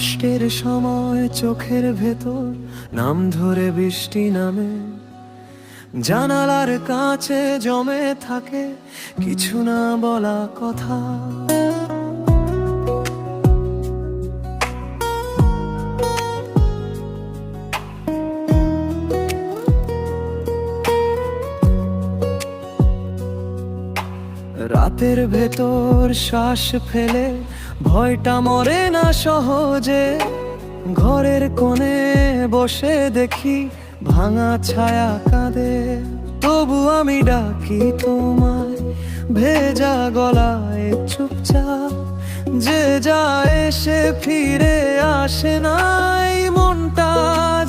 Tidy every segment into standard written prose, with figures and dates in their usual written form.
কষ্টের সময় চোখের ভেতর নাম ধরে বৃষ্টি নামে, জানালার কাছে জমে থাকে কিছু না বলা কথা। রাতের ভেতর শ্বাস ফেলে ভয়টা মরে না সহজে, ঘরের কোণে বসে দেখি ভাঙা ছায়া কাঁদে। তবু আমি ডাকি তোমায় ভেজা গলায় চুপচাপ, যে যায় সে ফিরে আসে না, এই মনটা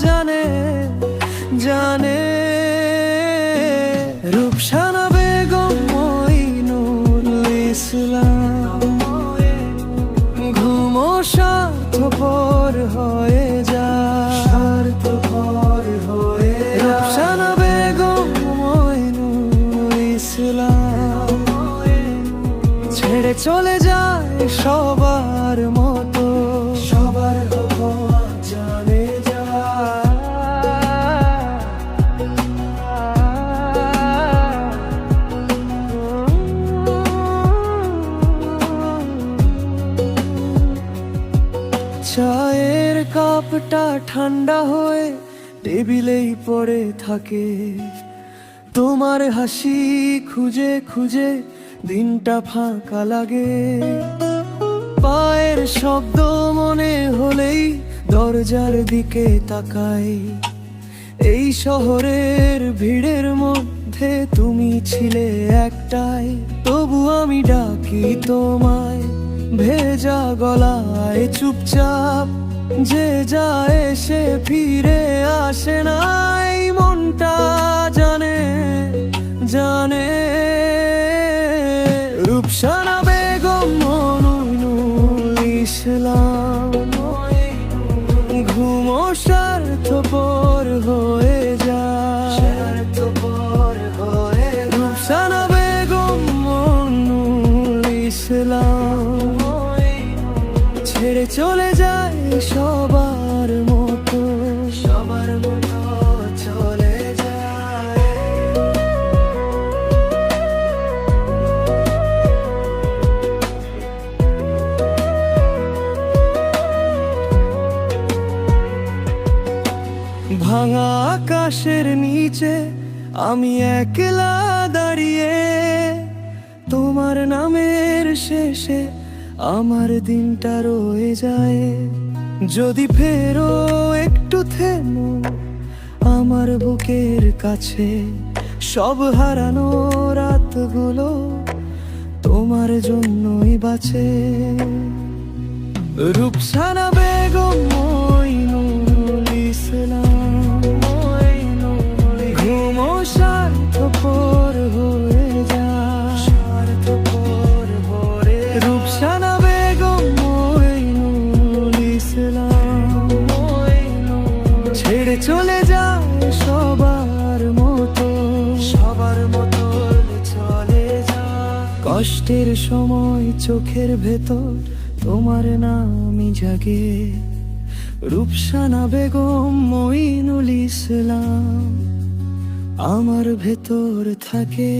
জানে জানে। রূপসানা বেগম মঈনুল ইসলাম, ঘুমো স্বার্থপর হয়ে যায়, স্বার্থপর হয়ে যায়। রূপসানা বেগম মঈনুল ইসলাম ছেড়ে চলে যায় সবার মতো, সবার জানে চায়ের কাপটা ঠান্ডা হয়ে টেবিলেই পড়ে থাকে, তোমার হাসি খুঁজে খুঁজে দিনটা ফাঁকা লাগে। পায়ের শব্দ মনে হলেই দরজার দিকে তাকাই, এই শহরের ভিড়ের মধ্যে তুমি ছিলে একটাই। তবু আমি ডাকি তোমায় ভেজা গলায় চুপচাপ, যে যায় সে ফিরে আসে না, এই মনটা জানে জানে। রূপসানা বেগম মঈনুল ইসলাম, ঘুমো স্বার্থপর হয়ে যায়, স্বার্থপর হয়ে। রূপসানা বেগম মঈনুল ইসলাম ছেড়ে চলে যায় সবার মতো, সবার মতো চলে যায়। ভাঙা আকাশের নিচে আমি একলা দাঁড়িয়ে, তোমার নামের শেষে আমার দিনটা রয়ে যায়। যদি ফেরো একটু থেমো আমার বুকের কাছে, সব হারানো রাতগুলো তোমার জন্যই বাঁচে। রূপসানা বেগম মঈনুল ইসলাম, ঘুমো স্বার্থপর হয়ে যায়, স্বার্থপর হয়ে। রূপসানা বেগম মঈনুল ইসলাম ছেড়ে চলে যায় সবার মতো, সবার মতো চলে যায়। কষ্টের সময় চোখের ভেতর তোমার নামই জাগে, রূপসানা বেগম মঈনুল ইসলাম আমার ভেতর থাকে।